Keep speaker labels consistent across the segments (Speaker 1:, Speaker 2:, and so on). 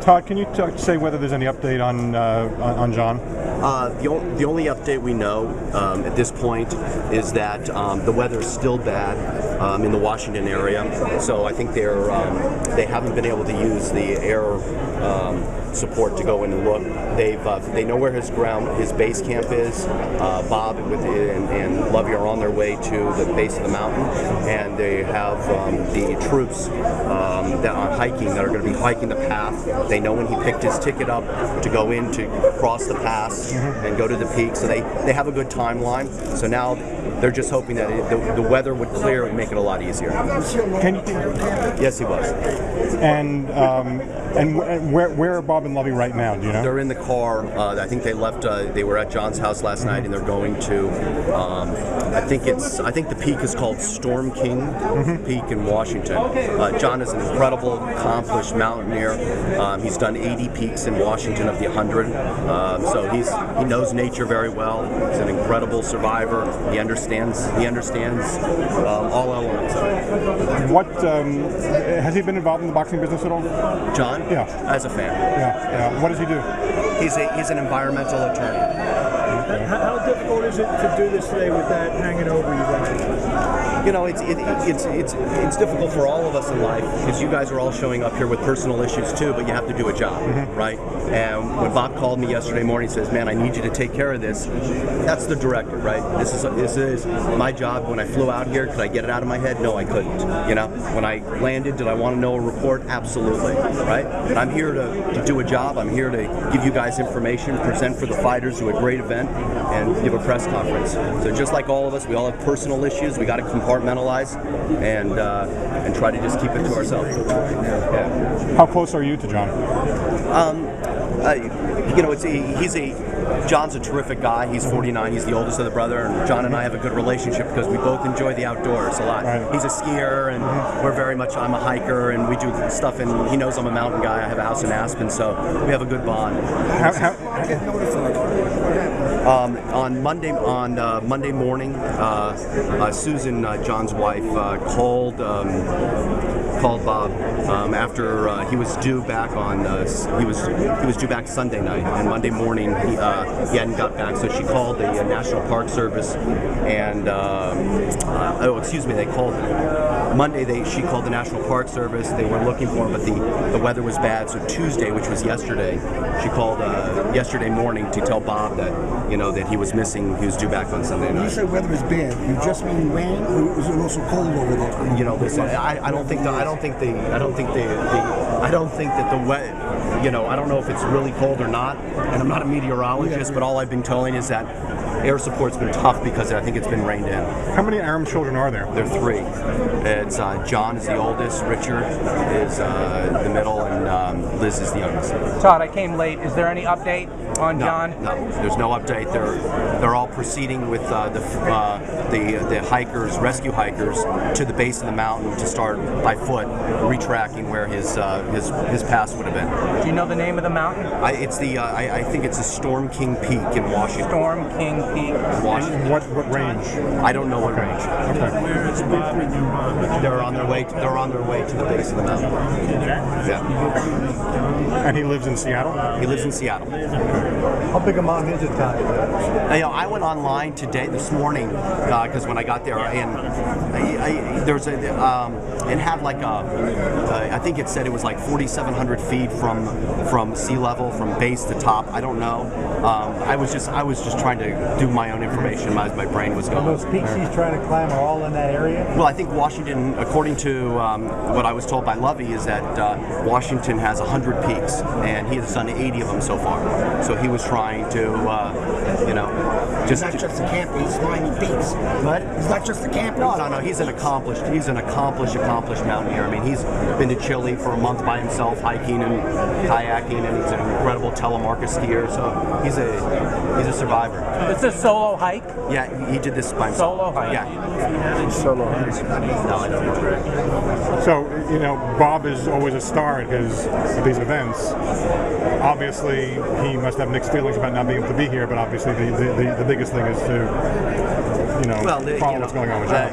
Speaker 1: Todd, can you say whether there's any update on John?
Speaker 2: The only update we know at this point is that the weather is still bad in the Washington area, so I think they haven't been able to use the air support to go in and look. They know where his base camp is. Bob and Lovey are on their way to the base of the mountain, and they have the troops that are hiking that are going to be hiking the path. They know when he picked his ticket up to go in to cross the pass and go to the peak, so they have a good timeline. So now they're just hoping that the weather would clear and make it a lot easier. Yes, he was.
Speaker 1: And where are Bob and Lovey right now? Do you know?
Speaker 2: They're in the car. I think they left. They were at John's house last night, and they're going to. I think the peak is called Storm King Peak in Washington. John is an incredible, accomplished mountaineer. He's done 80 peaks in Washington of the 100. So he knows nature very well. He's an incredible survivor. He understands all elements of it.
Speaker 1: What has he been involved in the boxing business at all?
Speaker 2: John?
Speaker 1: Yeah.
Speaker 2: As a fan.
Speaker 1: Yeah. What does he do?
Speaker 2: He's an environmental attorney.
Speaker 3: How difficult is it to do this today with that hanging over you guys?
Speaker 2: You know, it's difficult for all of us in life because you guys are all showing up here with personal issues too, but you have to do a job, right? And when Bob called me yesterday morning, he says, "Man, I need you to take care of this." That's the directive, right? This is my job. When I flew out here, could I get it out of my head? No, I couldn't. You know, when I landed, did I want to know a report? Absolutely, right? But I'm here to do a job. I'm here to give you guys information, present for the fighters, do a great event, and give a press conference. So just like all of us, we all have personal issues. We got to compartmentalize and try to just keep it to ourselves. Yeah.
Speaker 1: How close are you to John?
Speaker 2: You know, John's a terrific guy. He's 49. He's the oldest of the brother, and John and I have a good relationship because we both enjoy the outdoors a lot.
Speaker 1: Right.
Speaker 2: He's a skier, and I'm a hiker, and we do stuff. And he knows I'm a mountain guy. I have a house in Aspen, so we have a good bond. On Monday morning, Susan, John's wife, called Bob after he was due back on he was due back Sunday night, and Monday morning he hadn't got back, so she called the National Park Service, and they called Monday. She called the National Park Service. They were looking for him, but the weather was bad. So Tuesday, which was yesterday, she called yesterday morning to tell Bob that he was missing. He was due back on Sunday night.
Speaker 4: When you say weather is bad, you just mean rain, or was it also cold over there?
Speaker 2: You know, listen, I don't think that the wet. You know, I don't know if it's really cold or not, and I'm not a meteorologist, but all I've been telling is that air support's been tough because I think it's been rained in.
Speaker 1: How many Arum children are there?
Speaker 2: There are 3. It's John is the oldest, Richard is the middle, and Liz is the youngest.
Speaker 5: Todd, I came late. Is there any update on John?
Speaker 2: No, there's no update. They're all proceeding with the hikers, rescue hikers, to the base of the mountain to start by foot retracking where his pass would have been.
Speaker 5: Do you know the name of the mountain?
Speaker 2: I think it's the Storm King Peak in Washington.
Speaker 5: Storm King Peak.
Speaker 2: Washington.
Speaker 1: What range?
Speaker 2: I don't know what range.
Speaker 1: Okay.
Speaker 3: Where is Bob and you?
Speaker 2: They're on their way to the base of the mountain. Yeah.
Speaker 1: And he lives in Seattle?
Speaker 2: He lives in Seattle.
Speaker 3: How big a mountain is it, Todd?
Speaker 2: I went online this morning because when I got there, and it had like I think it said it was like 4,700 feet from sea level, from base to top. I don't know. I was just trying to do my own information. My brain was going.
Speaker 3: Those peaks he's trying to climb are all in that area?
Speaker 2: Well, I think Washington, according to what I was told by Lovey, is that Washington has 100 peaks, and he has done 80 of them so far. So he was trying to,
Speaker 4: He's not just a camper, he's climbing peaks.
Speaker 2: What?
Speaker 4: He's not just a camper.
Speaker 2: No. He's an accomplished mountaineer. I mean, he's been to Chile for a month by himself, hiking and kayaking, and he's an incredible telemarket skier. So he's a survivor.
Speaker 5: It's a solo hike?
Speaker 2: Yeah, he did this by himself.
Speaker 5: Solo hike?
Speaker 2: Yeah.
Speaker 3: Solo hike.
Speaker 2: No, I don't know.
Speaker 1: So, Bob is always a star at these events. Obviously, he must have mixed feelings about not being able to be here, but obviously the biggest thing is to, follow what's going on with John.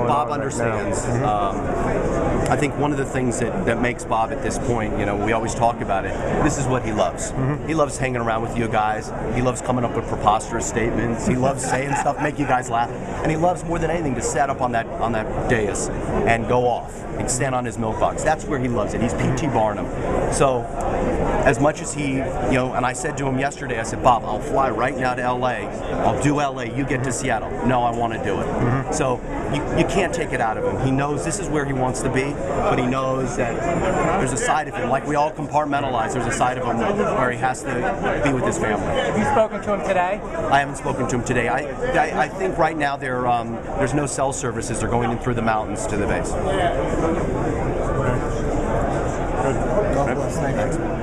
Speaker 2: Bob understands. I think one of the things that makes Bob at this point, we always talk about it, this is what he loves. He loves hanging around with you guys. He loves coming up with preposterous statements. He loves saying stuff, make you guys laugh. And he loves more than anything to set up on that dais and go off and stand on his milk box. That's where he loves it. He's P.T. Barnum. So as much as he, and I said to him yesterday, I said, Bob, I'll fly right now to L.A. I'll do L.A. You get to Seattle. No, I want to do it. So you can't take it out of him. He knows this is where he wants to be, but he knows that there's a side of him, like we all compartmentalize, there's a side of him where he has to be with his family.
Speaker 5: Have you spoken to him today?
Speaker 2: I haven't spoken to him today. I think right now there's no cell services. They're going in through the mountains to the base.
Speaker 1: God bless. Thanks.